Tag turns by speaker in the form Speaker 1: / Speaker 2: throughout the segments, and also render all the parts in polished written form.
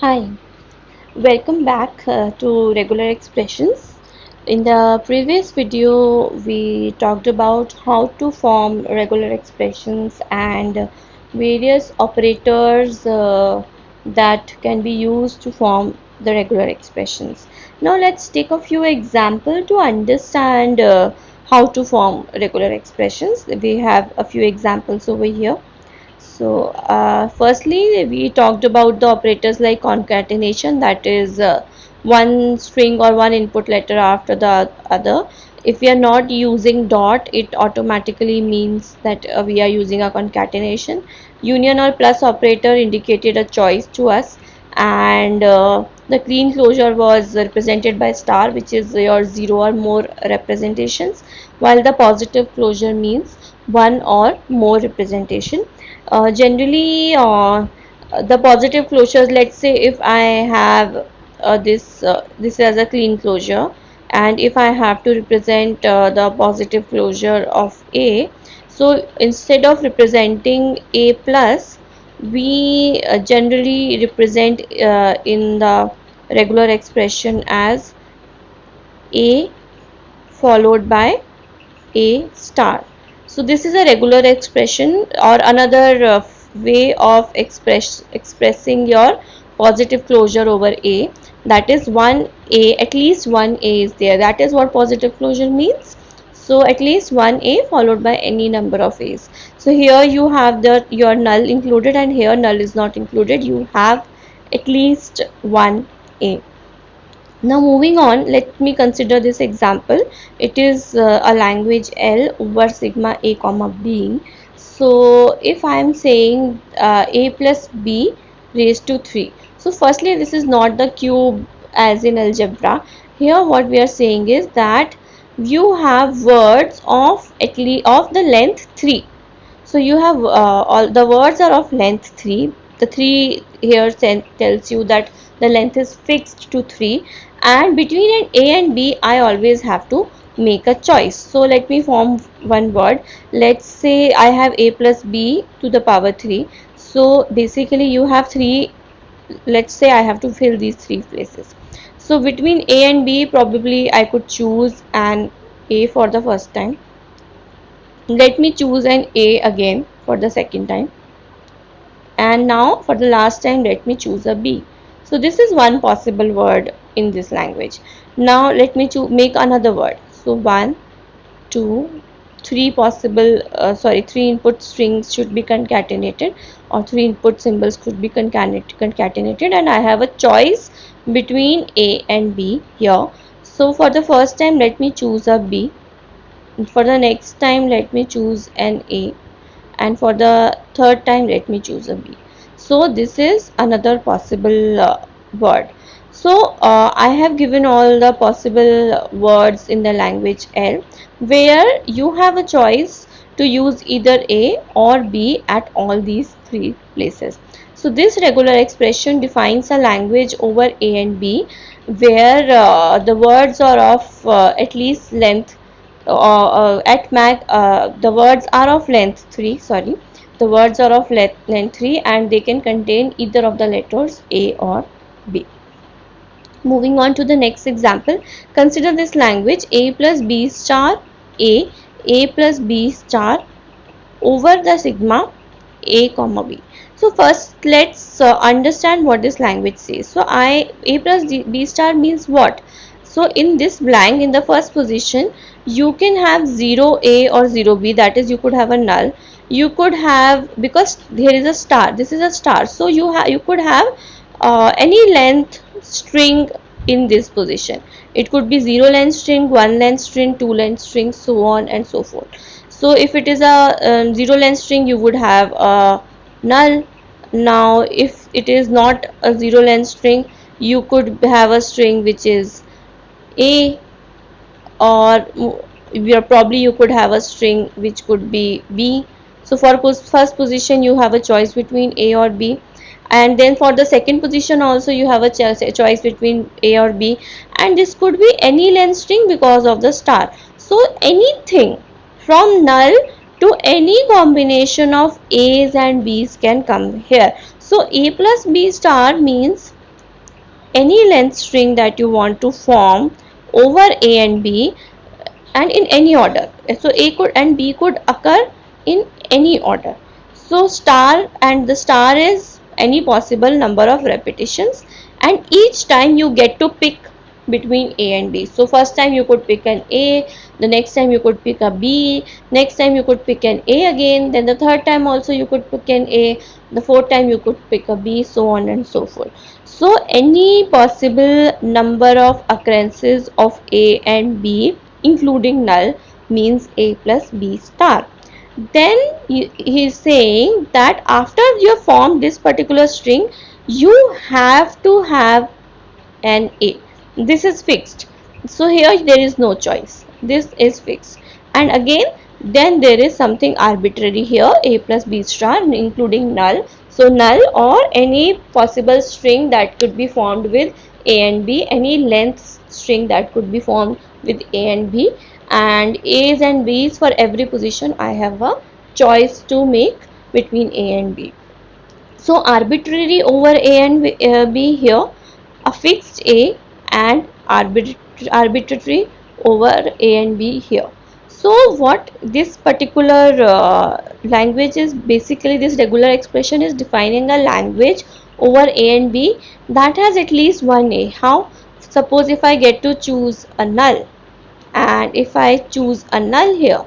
Speaker 1: Hi, welcome back to regular expressions. In the previous video, we talked about how to form regular expressions and various operators that can be used to form the regular expressions. Now, let's take a few examples to understand how to form regular expressions. We have a few examples over here. So, firstly, we talked about the operators like concatenation, that is one string or one input letter after the other. If we are not using dot, it automatically means that we are using a concatenation. Union or plus operator indicated a choice to us, and the clean closure was represented by star, which is your zero or more representations, while the positive closure means one or more representation. Generally, the positive closures, let's say if I have this as a clean closure, and if I have to represent the positive closure of a, so instead of representing a plus, we generally represent in the regular expression as a followed by a star. So this is a regular expression, or another way of expressing your positive closure over a, that is one a, at least one a is there. That is what positive closure means. So at least one a followed by any number of a's. So here you have the your null included, and here null is not included. You have at least one a. Now moving on, let me consider this example. It is a language L over sigma a comma b. So if I am saying a plus b raised to 3. So firstly, this is not the cube as in algebra. Here what we are saying is that you have words of at least of the length 3. So you have all the words are of length 3. The 3 here tells you that the length is fixed to 3, and between an a and b I always have to make a choice. So let me form one word. Let's say I have a plus b to the power 3. So basically you have 3. Let's say I have to fill these 3 places. So between a and b, probably I could choose an a for the first time. Let me choose an a again for the second time, and now for the last time let me choose a b. So this is one possible word in this language. Now let me make another word. So 1 2 3 possible three input strings should be concatenated, or 3 input symbols could be concatenated, and I have a choice between a and b here. So for the first time let me choose a b, for the next time let me choose an a, and for the third time let me choose a b. So this is another possible word. So I have given all the possible words in the language L, where you have a choice to use either a or b at all these 3 places. So this regular expression defines a language over a and b, where the words are of at least length, at max the words are of length 3, sorry, the words are of length 3, and they can contain either of the letters a or b. Moving on to the next example, consider this language a plus b star a plus b star over the sigma a comma b. So first let's understand what this language says. So a plus b star means what? So in this blank, in the first position, you can have 0 a or 0 b, that is you could have a null. You could have, because here is a star, this is a star, so you could have any length string in this position. It could be 0 length string, 1 length string, 2 length string, so on and so forth. So if it is a 0 length string, you would have a null. Now if it is not a 0 length string, you could have a string which is a, or probably you could have a string which could be b. So for first position you have a choice between a or b, and then for the second position also you have a choice between a or b, and this could be any length string because of the star. So anything from null to any combination of a's and b's can come here. So a plus b star means any length string that you want to form over A and B, and in any order. So A could and B could occur in any order. So star, and the star is any possible number of repetitions, and each time you get to pick between A and B. So first time you could pick an A, the next time you could pick a B, next time you could pick an A again, then the third time also you could pick an A, the fourth time you could pick a B, so on and so forth. So any possible number of occurrences of A and B including null means A plus B star. Then he is saying that after you form this particular string, you have to have an A. This is fixed. So here there is no choice. This is fixed. And again, then there is something arbitrary here, A plus B star including null. So null or any possible string that could be formed with A and B, any length string that could be formed with A and B, and A's and B's for every position I have a choice to make between A and B. So arbitrary over A and B here, a fixed A, and arbitrary over A and B here. So what this particular language is basically, this regular expression is defining a language over A and B that has at least one A. How? Suppose if I get to choose a null, and if I choose a null here,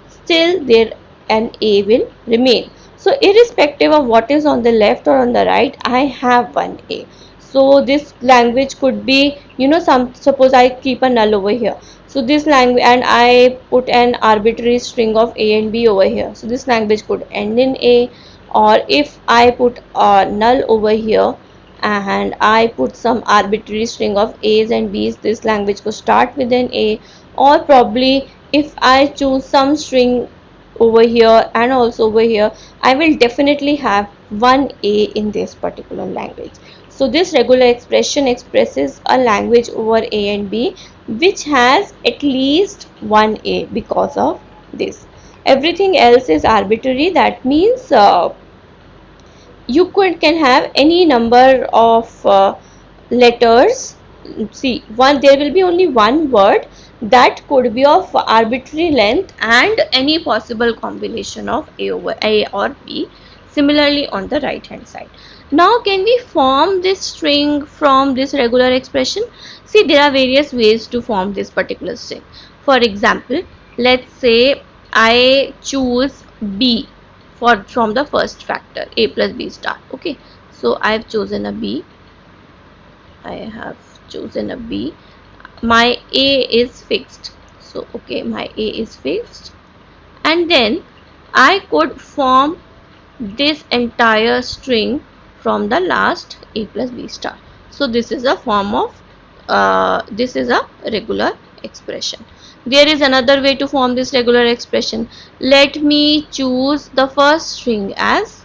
Speaker 1: still there an A will remain. So irrespective of what is on the left or on the right, I have one A. So this language could be, suppose I keep a null over here. So this language, and I put an arbitrary string of A and B over here. So this language could end in A, or if I put a null over here and I put some arbitrary string of A's and B's, this language could start with an A, or probably if I choose some string over here and also over here, I will definitely have one A in this particular language. So this regular expression expresses a language over A and B which has at least one A because of this. Everything else is arbitrary. That means you can have any number of letters. See, there will be only one word that could be of arbitrary length and any possible combination of A over A or B. Similarly on the right hand side. Now can we form this string from this regular expression? See, there are various ways to form this particular string. For example, let's say I choose B from the first factor, A plus B star. Okay, so I have chosen a B. My A is fixed. So okay, my A is fixed, and then I could form this entire string from the last A plus B star. So this is a form of this is a regular expression. There is another way to form this regular expression. Let me choose the first string as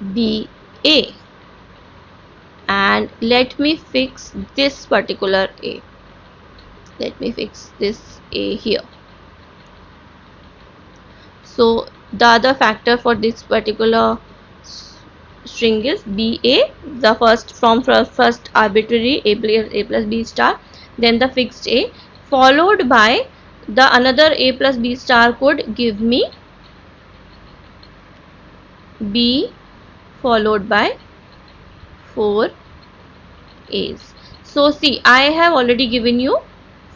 Speaker 1: BA, and let me fix this particular A. Let me fix this A here. So the other factor for this particular string is BA, the first arbitrary A plus B star, then the fixed A, followed by the another A plus B star could give me B followed by 4 A's. So see, I have already given you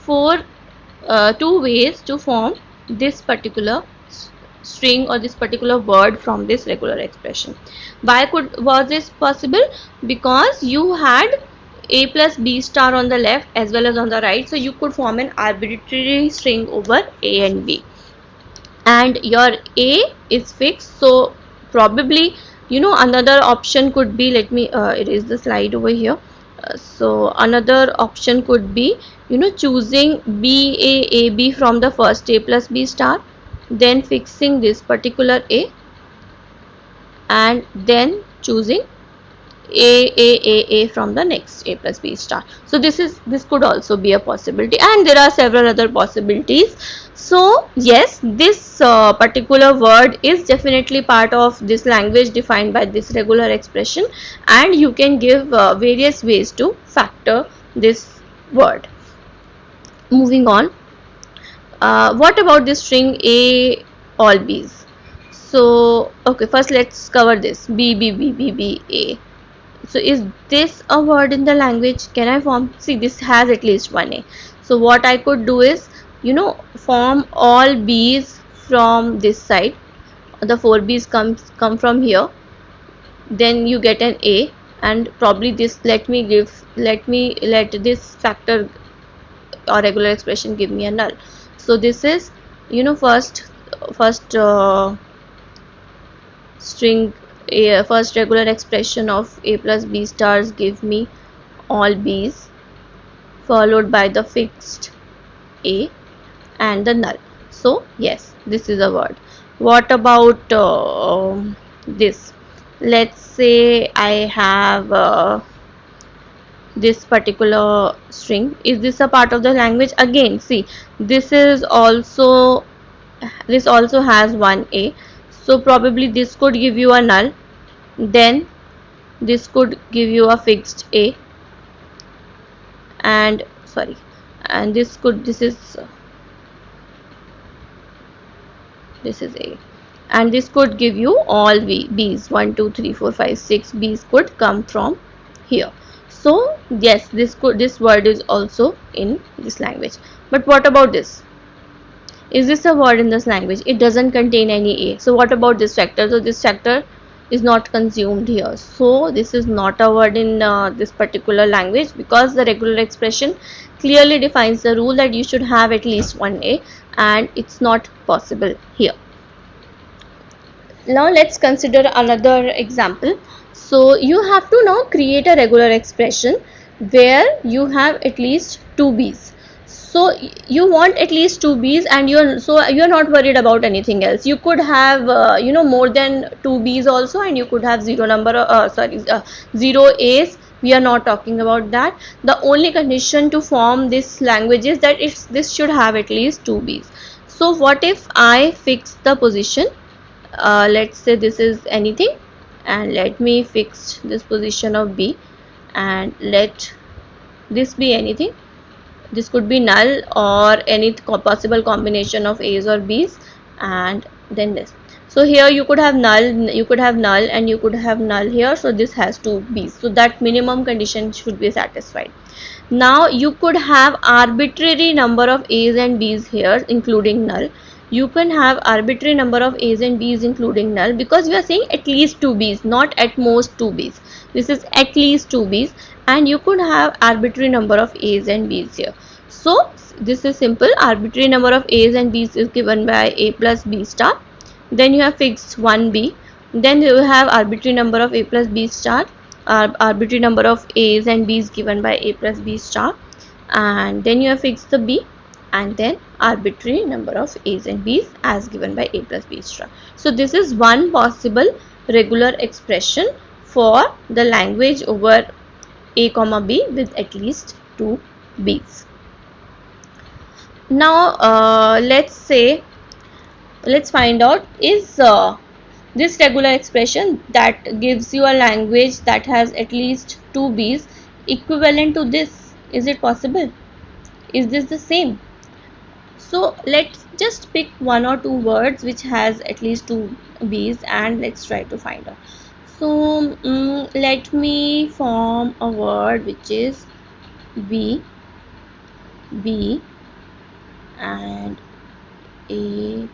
Speaker 1: two ways to form this particular string or this particular word from this regular expression. Why was this possible? Because you had A plus B star on the left as well as on the right, so you could form an arbitrary string over A and B, and your A is fixed. So probably another option could be, let me erase the slide over here. So another option could be choosing BA from the first A plus B star, then fixing this particular A, and then choosing A from the next A plus B star. So this could also be a possibility, and there are several other possibilities. So yes, this particular word is definitely part of this language defined by this regular expression, and you can give various ways to factor this word. Moving on, what about this string A all B's? So okay, first let's cover this B B B B B A. So is this a word in the language? Can I form? See, this has at least one A. So what I could do is, form all B's from this side. The four B's come from here. Then you get an A, and probably this. Let this factor or regular expression give me a null. So this is, first string A, first regular expression of A plus B stars give me all B's followed by the fixed A and the null. So yes, this is a word. What about this? Let's say I have this particular string. Is this a part of the language? Again, see, this also has one A, so probably this could give you a null, then this could give you a fixed A, and sorry, and this is A, and this could give you all B's. 1 2 3 4 5 6 B's could come from here. So yes, this word is also in this language. But what about this? Is this a word in this language? It doesn't contain any A. So what about this factor? So this factor is not consumed here. So this is not a word in this particular language, because the regular expression clearly defines the rule that you should have at least one A, and it's not possible here. Now let's consider another example. So you have to now create a regular expression where you have at least two B's. So you want at least two B's, and you're not worried about anything else. You could have more than two B's also, and you could have zero A's. We are not talking about that. The only condition to form this language is that this should have at least two B's. So what if I fix the position? Let's say this is anything, and let me fix this position of B, and let this be anything. This could be null or any possible combination of A's or B's, and then this. So here you could have null, and you could have null here. So this has two B's. So that minimum condition should be satisfied. Now you could have arbitrary number of A's and B's here, including null. You can have arbitrary number of A's and B's including null, because we are saying at least two B's, not at most two B's. This is at least two B's, and you could have arbitrary number of A's and B's here. So this is simple. Arbitrary number of A's and B's is given by A plus B star. Then you have fixed 1B. Then you have arbitrary number of A plus B star, arbitrary number of A's and B's given by A plus B star, and then you have fixed the B, and then arbitrary number of A's and B's as given by A plus B star. So this is one possible regular expression for the language over A comma B with at least two B's. Now let's find out, is this regular expression that gives you a language that has at least two B's equivalent to this? Is it possible? Is this the same? So let's just pick one or two words which has at least two B's, and let's try to find out. So let me form a word which is B, and A,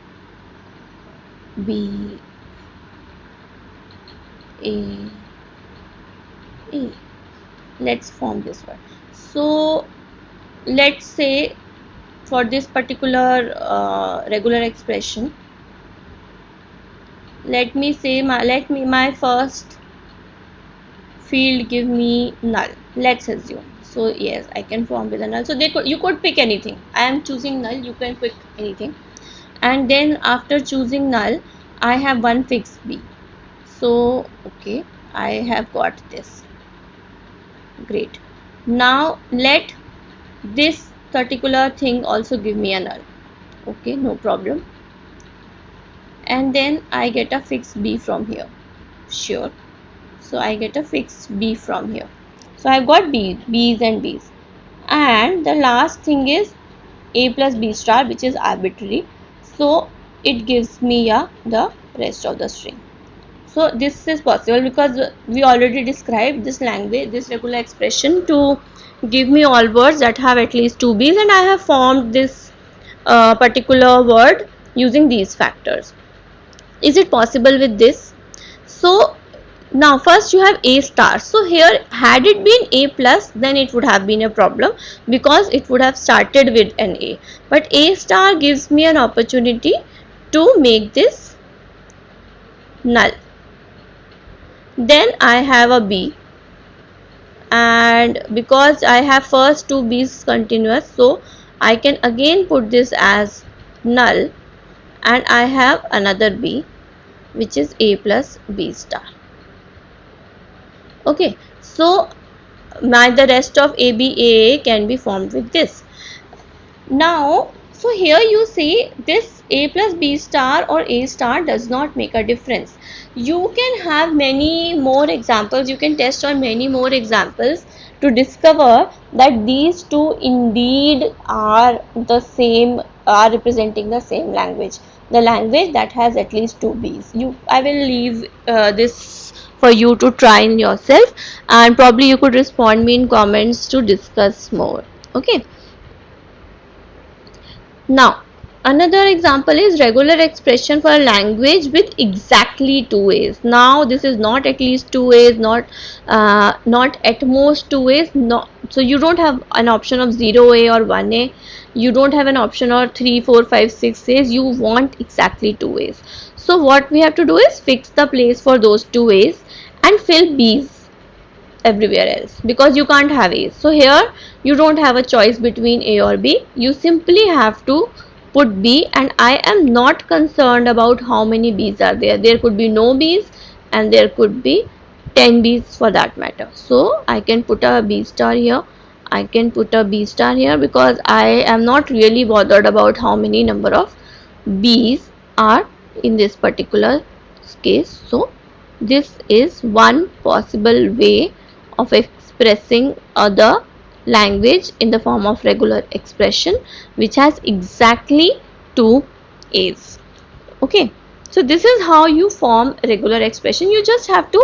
Speaker 1: B, A. Let's form this word. So let's say for this particular regular expression, let me say my first field give me null. Let's assume. So yes, I can form with a null. So you could pick anything. I am choosing null. You can pick anything. And then after choosing null, I have one fixed B. So okay, I have got this. Great. Now let this particular thing also give me a null. Okay, no problem. And then I get a fixed b from here. Sure. So I get a fixed b from here. So I've got b's and b's. And the last thing is a plus b star, which is arbitrary. So it gives me the rest of the string. So this is possible because we already described this language, this regular expression to give me all words that have at least two b's, and I have formed this particular word using these factors. Is it possible with this? So now first you have a star. So here, had it been a plus, then it would have been a problem because it would have started with an a. But a star gives me an opportunity to make this null. Then I have a b, and because I have first two b's continuous, so I can again put this as null, and I have another b, which is a plus b star. Okay, so the rest of a b a can be formed with this. Now, so here you see this a plus b star or a star does not make a difference. You can have many more examples, you can test on many more examples to discover that these two indeed are the same, are representing the same language, the language that has at least two b's. I will leave this for you to try in yourself, and probably you could respond me in comments to discuss more. Okay. Now, another example is regular expression for a language with exactly two A's. Now, this is not at least two A's, not at most two A's. So you don't have an option of 0A or 1A. You don't have an option of 3, 4, 5, 6 A's. You want exactly two A's. So what we have to do is fix the place for those two A's and fill B's everywhere else, because you can't have A's. So here you don't have a choice between A or B. You simply have to put B, and I am not concerned about how many B's are there. There could be no B's and there could be 10 B's for that matter. So I can put a B star here. I can put a B star here because I am not really bothered about how many number of B's are in this particular case. So this is one possible way of expressing other language in the form of regular expression which has exactly two A's. Okay, so this is how you form regular expression. You just have to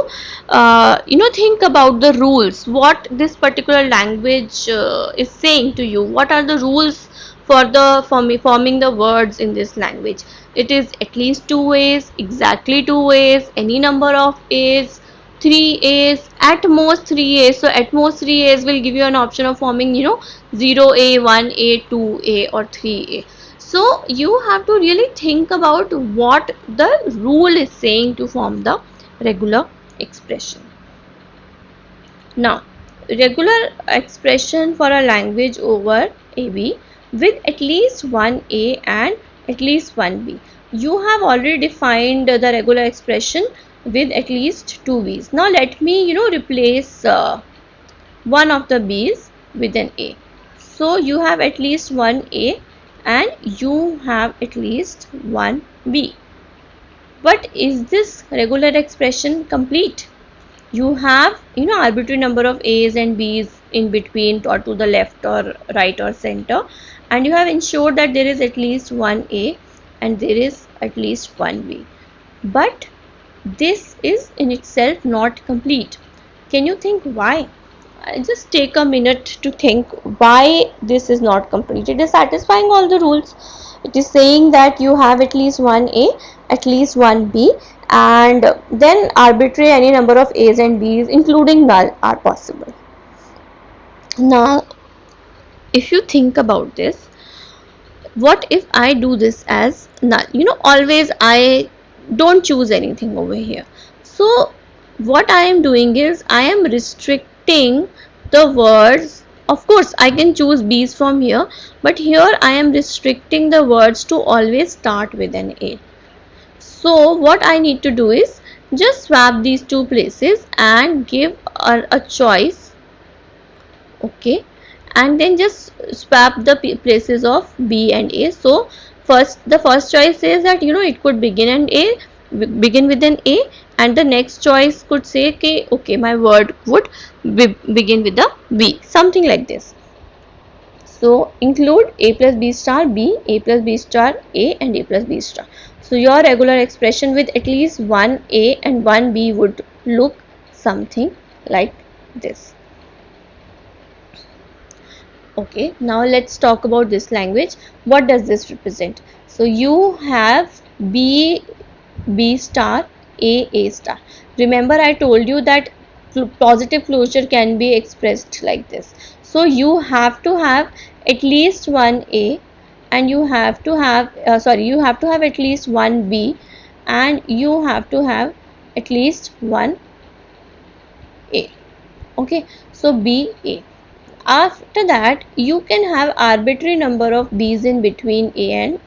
Speaker 1: think about the rules, what this particular language is saying to you. What are the rules for the forming the words in this language? It is at least two A's, exactly two A's, any number of A's, 3 A's, at most 3 A's. So at most 3 A's will give you an option of forming 0A, 1A, 2A or 3A. So you have to really think about what the rule is saying to form the regular expression. Now, regular expression for a language over AB with at least one A and at least one B. You have already defined the regular expression with at least two B's. Now let me replace one of the B's with an A. So you have at least one A and you have at least one B. But is this regular expression complete? You have arbitrary number of A's and B's in between or to the left or right or center, and you have ensured that there is at least one A and there is at least one B. But this is in itself not complete. Can you think why? Just take a minute to think why this is not complete. It is satisfying all the rules. It is saying that you have at least one A, at least one B, and then arbitrary any number of A's and B's including null are possible. Now if you think about this, what if I do this as null? Always I don't choose anything over here. So what I am doing is I am restricting the words. Of course I can choose B's from here, but here I am restricting the words to always start with an A. So what I need to do is Just swap these two places and give a choice. Okay, and then just swap the places of B and A. So the first choice says that it could begin with an A, and the next choice could say okay, my word would begin with the B, something like this. So include A plus B star B, A plus B star A, and A plus B star. So your regular expression with at least one A and one B would look something like this. Okay, now let's talk about this language. What does this represent? So you have B star A star. Remember, I told you that positive closure can be expressed like this. So you have to have at least one A, and you have to have you have to have at least one B, and you have to have at least one A. Okay, so B A. After that, you can have arbitrary number of B's in between A and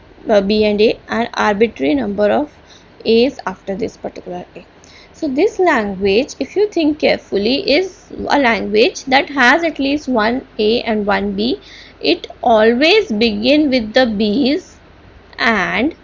Speaker 1: B and A, and arbitrary number of A's after this particular A. So this language, if you think carefully, is a language that has at least one A and one B. It always begin with the B's, and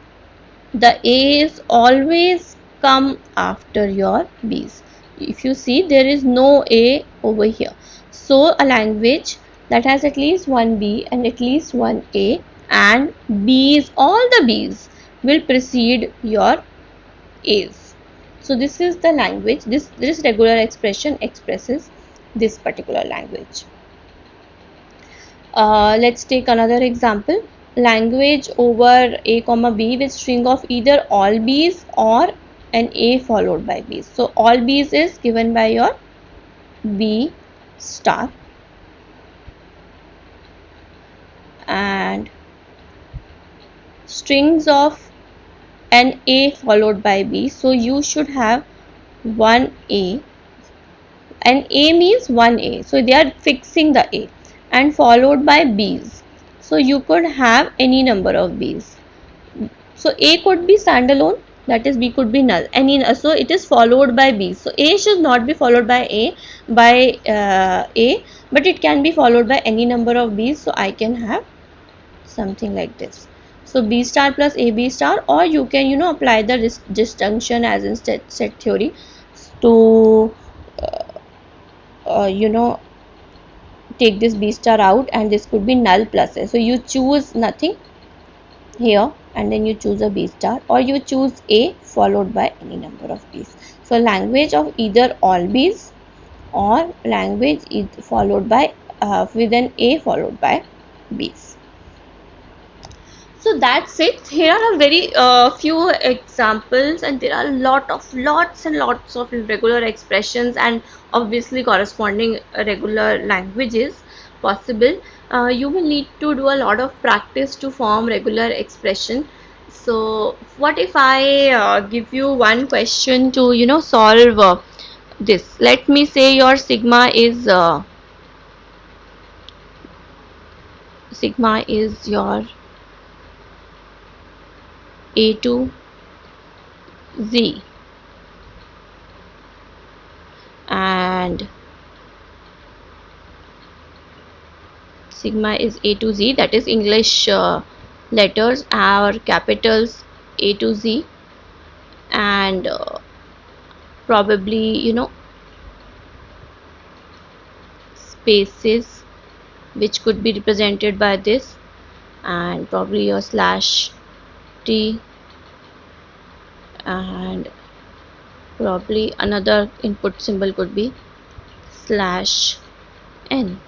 Speaker 1: the A's always come after your B's. If you see, there is no A over here. So a language that has at least one B and at least one A, and B's, all the B's will precede your A's. So this is the language. This regular expression expresses this particular language. Let's take another example. Language over A comma B with string of either all B's or an A followed by B's. So all B's is given by your B star, and strings of an A followed by B. So you should have one A, and A means one A. So they are fixing the A, and followed by B's. So you could have any number of B's. So A could be standalone, that is B could be null. So it is followed by B. So A should not be followed by A, but it can be followed by any number of B's. So I can have something like this. So B star plus AB star, or you can apply the disjunction as in set theory to take this B star out, and this could be null plus A. So you choose nothing here, and then you choose a B star, or you choose A followed by any number of B's. So language of either all B's or language is followed by with an A followed by B's. So that's it. Here are very few examples, and there are lots and lots of regular expressions and obviously corresponding regular languages possible. You will need to do a lot of practice to form regular expression. So what if I give you one question to solve this? Let me say your sigma is your A to Z, and sigma is A to Z, that is English letters or capitals A to Z, and probably spaces which could be represented by this, and probably your slash T, and probably another input symbol could be slash N.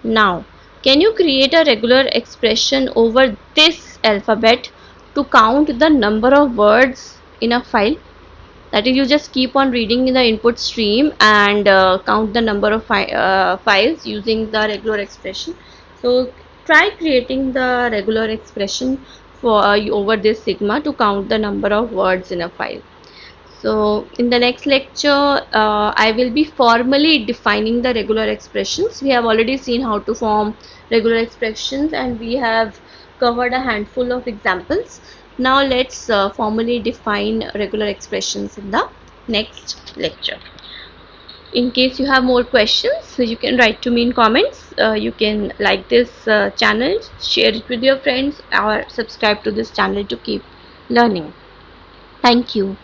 Speaker 1: Now, can you create a regular expression over this alphabet to count the number of words in a file? That is, you just keep on reading in the input stream and count the number of files using the regular expression. So try creating the regular expression for over this sigma to count the number of words in a file. So in the next lecture, I will be formally defining the regular expressions. We have already seen how to form regular expressions, and we have covered a handful of examples. Now let's formally define regular expressions in the next lecture. In case you have more questions, so you can write to me in comments. You can like this channel, share it with your friends, or subscribe to this channel to keep learning. Thank you.